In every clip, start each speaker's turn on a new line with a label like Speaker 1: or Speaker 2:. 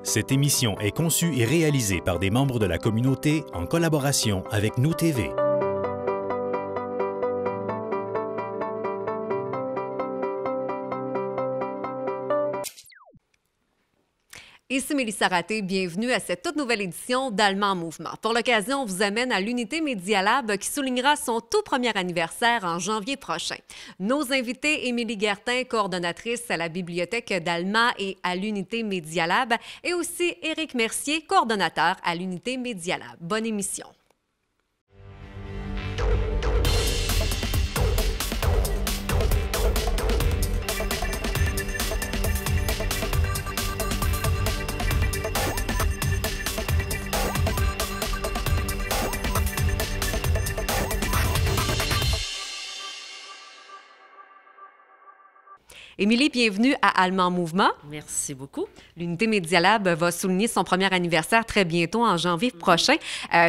Speaker 1: Cette émission est conçue et réalisée par des membres de la communauté en collaboration avec Nous TV.
Speaker 2: Ici Mélissa Raté, bienvenue à cette toute nouvelle édition d'Allemand en mouvement. Pour l'occasion, on vous amène à l'unité Media Lab qui soulignera son tout premier anniversaire en janvier prochain. Nos invités, Émilie Guertin, coordonnatrice à la bibliothèque d'Allemand et à l'unité Media Lab, et aussi Éric Mercier, coordonnateur à l'unité Media Lab. Bonne émission. Émilie, bienvenue à Allemand en mouvement.
Speaker 3: Merci beaucoup.
Speaker 2: L'unité Media Lab va souligner son premier anniversaire très bientôt, en janvier prochain.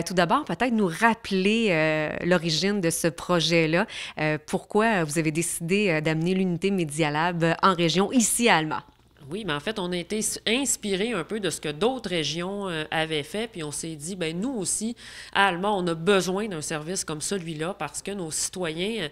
Speaker 2: Tout d'abord, peut-être nous rappeler l'origine de ce projet-là. Pourquoi vous avez décidé d'amener l'unité Media Lab en région, ici à Allemand?
Speaker 3: Oui, mais en fait, on a été inspiré un peu de ce que d'autres régions avaient fait, puis on s'est dit, bien, nous aussi, à Allemand, on a besoin d'un service comme celui-là parce que nos citoyens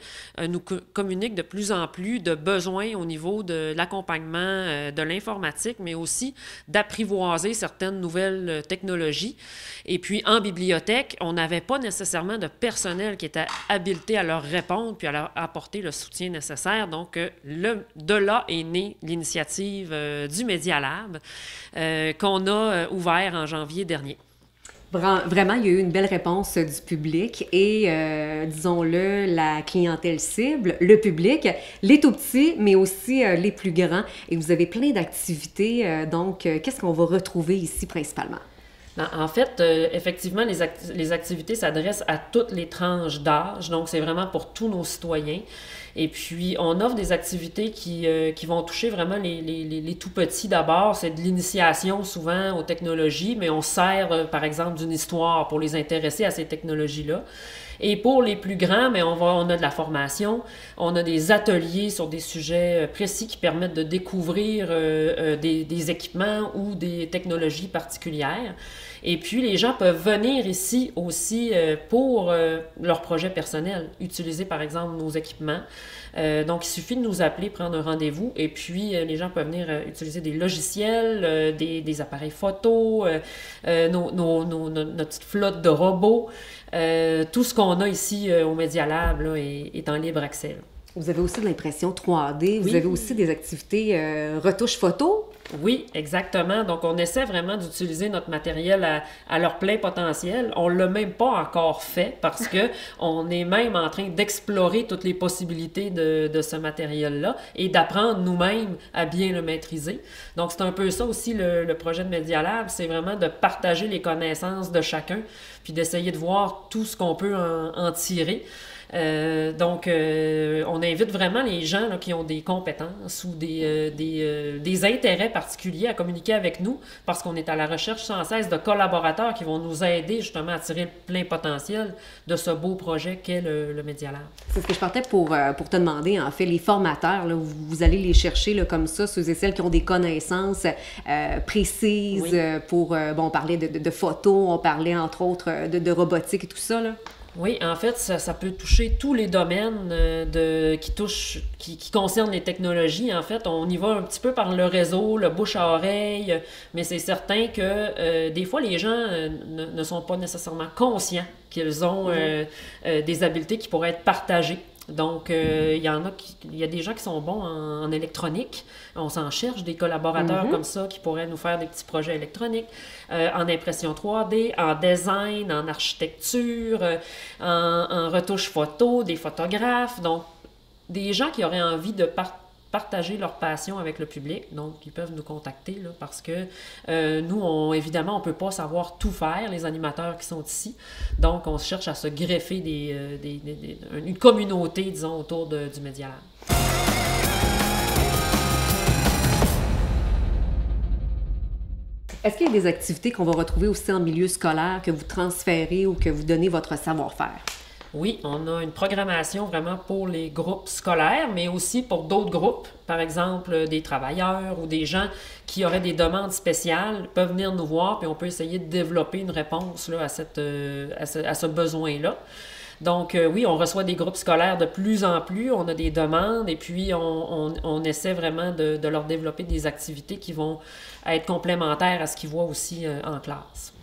Speaker 3: nous communiquent de plus en plus de besoins au niveau de l'accompagnement de l'informatique, mais aussi d'apprivoiser certaines nouvelles technologies. Et puis, en bibliothèque, on n'avait pas nécessairement de personnel qui était habilité à leur répondre puis à leur apporter le soutien nécessaire. Donc, de là est née l'initiative du Media Lab qu'on a ouvert en janvier dernier.
Speaker 2: Vraiment, il y a eu une belle réponse du public et, disons-le, la clientèle cible, le public, les tout-petits, mais aussi les plus grands. Et vous avez plein d'activités. Donc, qu'est-ce qu'on va retrouver ici principalement?
Speaker 3: En fait, effectivement, les activités s'adressent à toutes les tranches d'âge. Donc, c'est vraiment pour tous nos citoyens. Et puis, on offre des activités qui vont toucher vraiment les tout-petits d'abord. C'est de l'initiation souvent aux technologies, mais on sert, par exemple, d'une histoire pour les intéresser à ces technologies-là. Et pour les plus grands, mais on a de la formation, on a des ateliers sur des sujets précis qui permettent de découvrir des équipements ou des technologies particulières. Et puis, les gens peuvent venir ici aussi pour leurs projets personnels, utiliser par exemple nos équipements. Donc, il suffit de nous appeler, prendre un rendez-vous, et puis les gens peuvent venir utiliser des logiciels, des appareils photo, notre petite flotte de robots. Tout ce qu'on a ici au Media Lab là, est en libre accès. Là.
Speaker 2: Vous avez aussi de l'impression 3D, vous avez aussi des activités retouche photo.
Speaker 3: Oui, exactement. Donc, on essaie vraiment d'utiliser notre matériel à leur plein potentiel. On ne l'a même pas encore fait parce qu'on est même en train d'explorer toutes les possibilités de ce matériel-là et d'apprendre nous-mêmes à bien le maîtriser. Donc, c'est un peu ça aussi le projet de Media Lab, c'est vraiment de partager les connaissances de chacun puis d'essayer de voir tout ce qu'on peut en tirer. Donc, on invite vraiment les gens là, qui ont des compétences ou des intérêts particuliers à communiquer avec nous parce qu'on est à la recherche sans cesse de collaborateurs qui vont nous aider justement à tirer le plein potentiel de ce beau projet qu'est le Media Lab.
Speaker 2: C'est ce que je partais pour te demander, en fait, les formateurs, là, vous allez les chercher là, comme ça, ceux et celles qui ont des connaissances précises pour, on parlait de photos, on parlait entre autres de robotique et tout ça, là.
Speaker 3: Oui, en fait, ça peut toucher tous les domaines qui concernent les technologies. En fait, on y va un petit peu par le réseau, le bouche à oreille, mais c'est certain que des fois, les gens ne sont pas nécessairement conscients qu'ils ont des habiletés qui pourraient être partagées. Donc, il y a des gens qui sont bons en électronique. On s'en cherche des collaborateurs comme ça qui pourraient nous faire des petits projets électroniques, en impression 3D, en design, en architecture, en retouche photo, des photographes. Donc, des gens qui auraient envie de partager leur passion avec le public. Donc, ils peuvent nous contacter là, parce que nous, évidemment, on ne peut pas savoir tout faire, les animateurs qui sont ici. Donc, on cherche à se greffer une communauté, disons, autour du Media Lab.
Speaker 2: Est-ce qu'il y a des activités qu'on va retrouver aussi en milieu scolaire que vous transférez ou que vous donnez votre savoir-faire?
Speaker 3: Oui, on a une programmation vraiment pour les groupes scolaires, mais aussi pour d'autres groupes. Par exemple, des travailleurs ou des gens qui auraient des demandes spéciales peuvent venir nous voir, puis on peut essayer de développer une réponse là, à ce besoin-là. Donc, oui, on reçoit des groupes scolaires de plus en plus, on a des demandes et puis on essaie vraiment de leur développer des activités qui vont être complémentaires à ce qu'ils voient aussi en classe.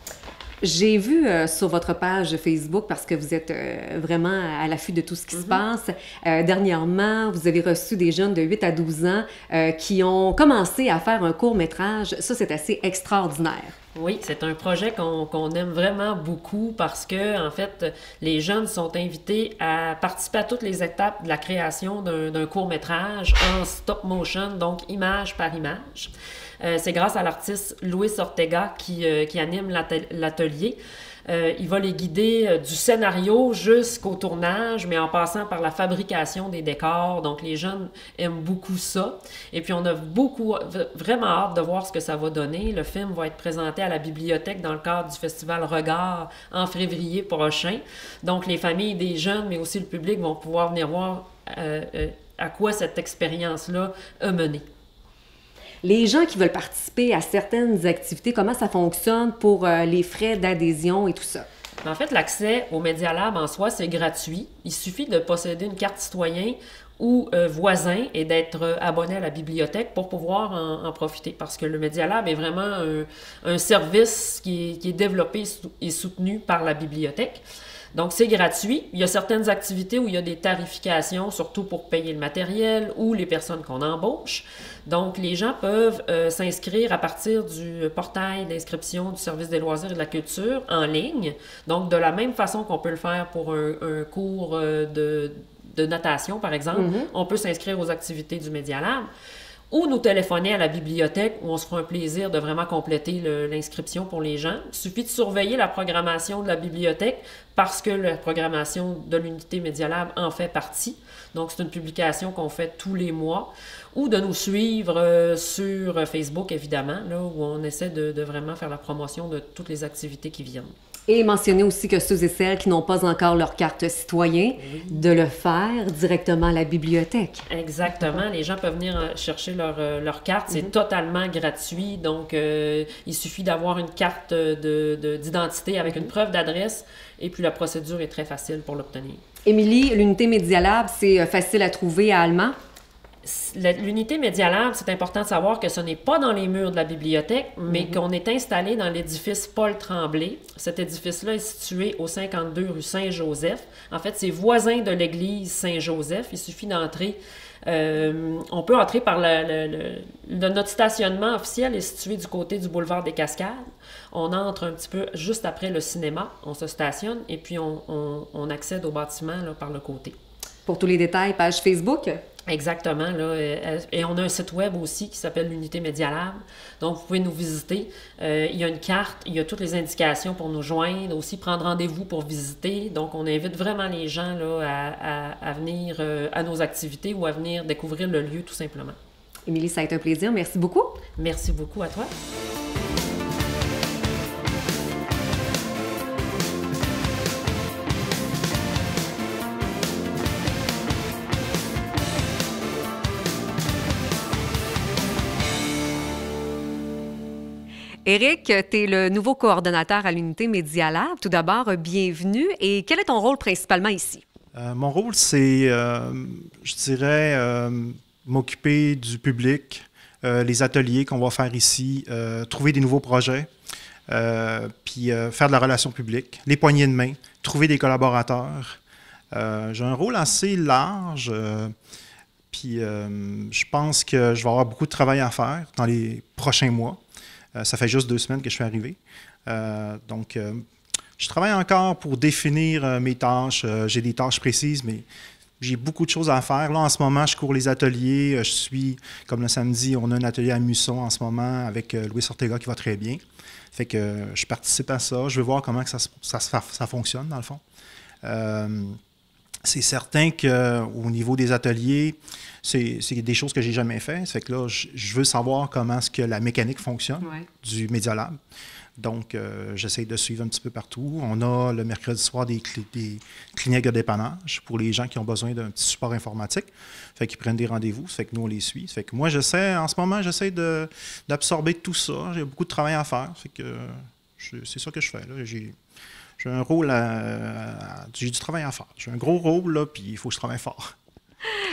Speaker 2: J'ai vu sur votre page Facebook, parce que vous êtes vraiment à l'affût de tout ce qui se passe, dernièrement, vous avez reçu des jeunes de 8 à 12 ans qui ont commencé à faire un court-métrage. Ça, c'est assez extraordinaire.
Speaker 3: Oui, c'est un projet qu'on aime vraiment beaucoup parce que, en fait, les jeunes sont invités à participer à toutes les étapes de la création d'un court-métrage en stop motion, donc image par image. C'est grâce à l'artiste Luis Ortega qui anime l'atelier. Il va les guider du scénario jusqu'au tournage, mais en passant par la fabrication des décors. Donc, les jeunes aiment beaucoup ça. Et puis, on a vraiment hâte de voir ce que ça va donner. Le film va être présenté à la bibliothèque dans le cadre du festival Regard en février prochain. Donc, les familles des jeunes, mais aussi le public vont pouvoir venir voir à quoi cette expérience-là a mené.
Speaker 2: Les gens qui veulent participer à certaines activités, comment ça fonctionne pour les frais d'adhésion et tout ça?
Speaker 3: En fait, l'accès au Media Lab en soi, c'est gratuit. Il suffit de posséder une carte citoyen ou voisin et d'être abonné à la bibliothèque pour pouvoir en profiter. Parce que le Media Lab est vraiment un service qui est développé et soutenu par la bibliothèque. Donc, c'est gratuit. Il y a certaines activités où il y a des tarifications, surtout pour payer le matériel ou les personnes qu'on embauche. Donc, les gens peuvent s'inscrire à partir du portail d'inscription du Service des loisirs et de la culture en ligne. Donc, de la même façon qu'on peut le faire pour un cours de natation, par exemple, on peut s'inscrire aux activités du Media Lab. Ou nous téléphoner à la bibliothèque où on se fera un plaisir de vraiment compléter l'inscription pour les gens. Il suffit de surveiller la programmation de la bibliothèque parce que la programmation de l'unité Media Lab en fait partie. Donc, c'est une publication qu'on fait tous les mois. Ou de nous suivre sur Facebook, évidemment, là, où on essaie de vraiment faire la promotion de toutes les activités qui viennent.
Speaker 2: Et mentionner aussi que ceux et celles qui n'ont pas encore leur carte citoyen, de le faire directement à la bibliothèque.
Speaker 3: Exactement. Les gens peuvent venir chercher leur carte. C'est totalement gratuit. Donc, il suffit d'avoir une carte d'identité avec une preuve d'adresse. Et puis, la procédure est très facile pour l'obtenir.
Speaker 2: Émilie, l'unité Media Lab, c'est facile à trouver à Allemand?
Speaker 3: L'unité Media Lab, c'est important de savoir que ce n'est pas dans les murs de la bibliothèque, mais qu'on est installé dans l'édifice Paul Tremblay. Cet édifice-là est situé au 52 rue Saint-Joseph. En fait, c'est voisin de l'église Saint-Joseph. Il suffit d'entrer. On peut entrer par notre stationnement officiel est situé du côté du boulevard des Cascades. On entre un petit peu juste après le cinéma. On se stationne et puis on accède au bâtiment là, par le côté.
Speaker 2: Pour tous les détails, page Facebook?
Speaker 3: Exactement. Là, et on a un site web aussi qui s'appelle l'Unité Media Lab. Donc, vous pouvez nous visiter. Il y a une carte, il y a toutes les indications pour nous joindre, aussi prendre rendez-vous pour visiter. Donc, on invite vraiment les gens là, à venir à nos activités ou à venir découvrir le lieu tout simplement.
Speaker 2: Émilie, ça a été un plaisir. Merci beaucoup.
Speaker 3: Merci beaucoup à toi.
Speaker 2: Éric, tu es le nouveau coordonnateur à l'unité Media Lab. Tout d'abord, bienvenue. Et quel est ton rôle principalement ici?
Speaker 4: Mon rôle, c'est, je dirais, m'occuper du public, les ateliers qu'on va faire ici, trouver des nouveaux projets, puis faire de la relation publique, les poignées de main, trouver des collaborateurs. J'ai un rôle assez large, puis je pense que je vais avoir beaucoup de travail à faire dans les prochains mois. Ça fait juste 2 semaines que je suis arrivé. Donc, je travaille encore pour définir mes tâches. J'ai des tâches précises, mais j'ai beaucoup de choses à faire. Là, en ce moment, je cours les ateliers. Je suis, comme le samedi, on a un atelier à Musson en ce moment avec Luis Ortega qui va très bien. Fait que je participe à ça. Je veux voir comment que ça fonctionne, dans le fond. C'est certain qu'au niveau des ateliers, c'est des choses que j'ai jamais fait. Ça fait que là, je veux savoir comment est-ce que la mécanique fonctionne du Media Lab. Donc, j'essaie de suivre un petit peu partout. On a le mercredi soir des cliniques de dépannage pour les gens qui ont besoin d'un petit support informatique. Fait qu'ils prennent des rendez-vous. Ça fait que nous, on les suit. Ça fait que moi, en ce moment, j'essaie d'absorber tout ça. J'ai beaucoup de travail à faire. Ça fait que c'est ça que je fais, là. J'ai un rôle j'ai du travail à faire. J'ai un gros rôle, là, puis il faut que je travaille fort.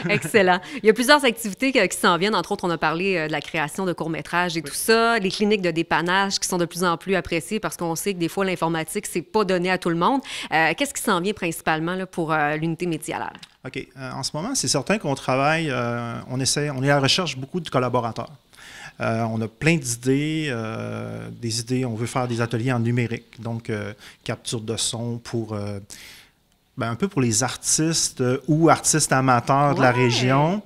Speaker 2: Excellent. Il y a plusieurs activités qui s'en viennent. Entre autres, on a parlé de la création de courts-métrages et tout ça, les cliniques de dépannage qui sont de plus en plus appréciées parce qu'on sait que des fois, l'informatique, c'est pas donné à tout le monde. Qu'est-ce qui s'en vient principalement là, pour l'unité Media Lab? OK.
Speaker 4: En ce moment, c'est certain qu'on travaille, on est à la recherche beaucoup de collaborateurs. On a plein d'idées, on veut faire des ateliers en numérique, donc capture de son pour un peu pour les artistes ou artistes amateurs de la région.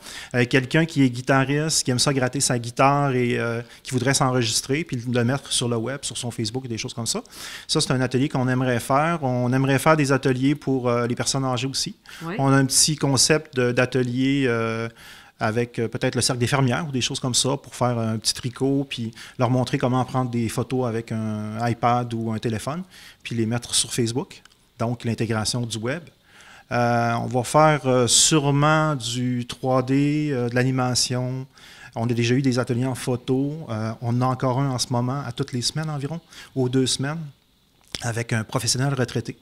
Speaker 4: Quelqu'un qui est guitariste, qui aime ça gratter sa guitare et qui voudrait s'enregistrer puis le mettre sur le web, sur son Facebook et des choses comme ça. Ça, c'est un atelier qu'on aimerait faire. On aimerait faire des ateliers pour les personnes âgées aussi. On a un petit concept d'atelier avec peut-être le cercle des fermières ou des choses comme ça pour faire un petit tricot puis leur montrer comment prendre des photos avec un iPad ou un téléphone puis les mettre sur Facebook. Donc, l'intégration du web. On va faire sûrement du 3D, de l'animation. On a déjà eu des ateliers en photo. On en a encore un en ce moment, à toutes les semaines environ, ou 2 semaines, avec un professionnel retraité.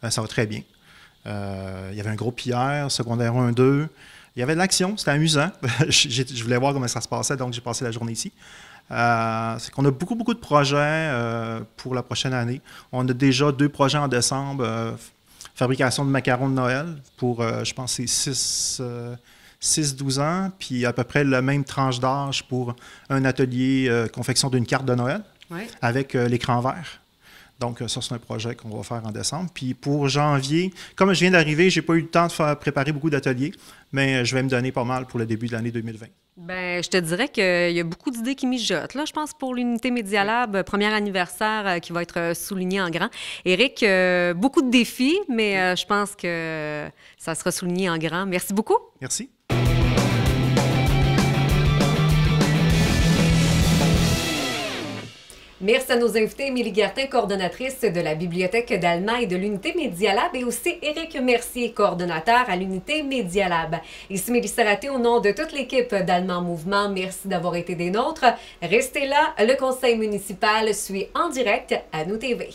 Speaker 4: Ça va très bien. Il y avait un groupe hier, secondaire 1, 2. Il y avait de l'action, c'était amusant. Je voulais voir comment ça se passait, donc j'ai passé la journée ici. C'est qu'on a beaucoup de projets pour la prochaine année. On a déjà 2 projets en décembre. Fabrication de macarons de Noël pour, je pense, c'est 6-12 ans, puis à peu près la même tranche d'âge pour un atelier confection d'une carte de Noël avec l'écran vert. Donc, ça, c'est un projet qu'on va faire en décembre. Puis pour janvier, comme je viens d'arriver, je n'ai pas eu le temps de préparer beaucoup d'ateliers, mais je vais me donner pas mal pour le début de l'année 2020.
Speaker 2: Bien, je te dirais qu'il y a beaucoup d'idées qui mijotent. Là, je pense pour l'unité Media Lab, premier anniversaire qui va être souligné en grand. Éric, beaucoup de défis, mais je pense que ça sera souligné en grand. Merci beaucoup.
Speaker 4: Merci.
Speaker 2: Merci à nos invités, Émilie Guertin, coordonnatrice de la Bibliothèque d'Allemagne et de l'unité Media Lab, et aussi Éric Mercier, coordonnateur à l'unité Media Lab. Ici Mélissa Raté, au nom de toute l'équipe d'Allemand Mouvement, merci d'avoir été des nôtres. Restez là, le conseil municipal suit en direct à Nous TV.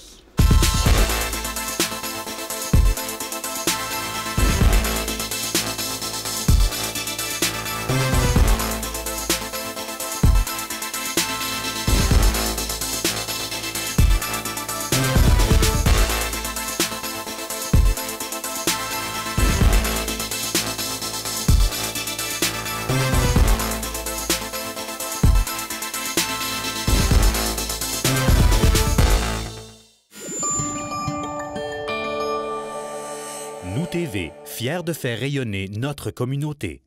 Speaker 1: Nous TV, fiers de faire rayonner notre communauté.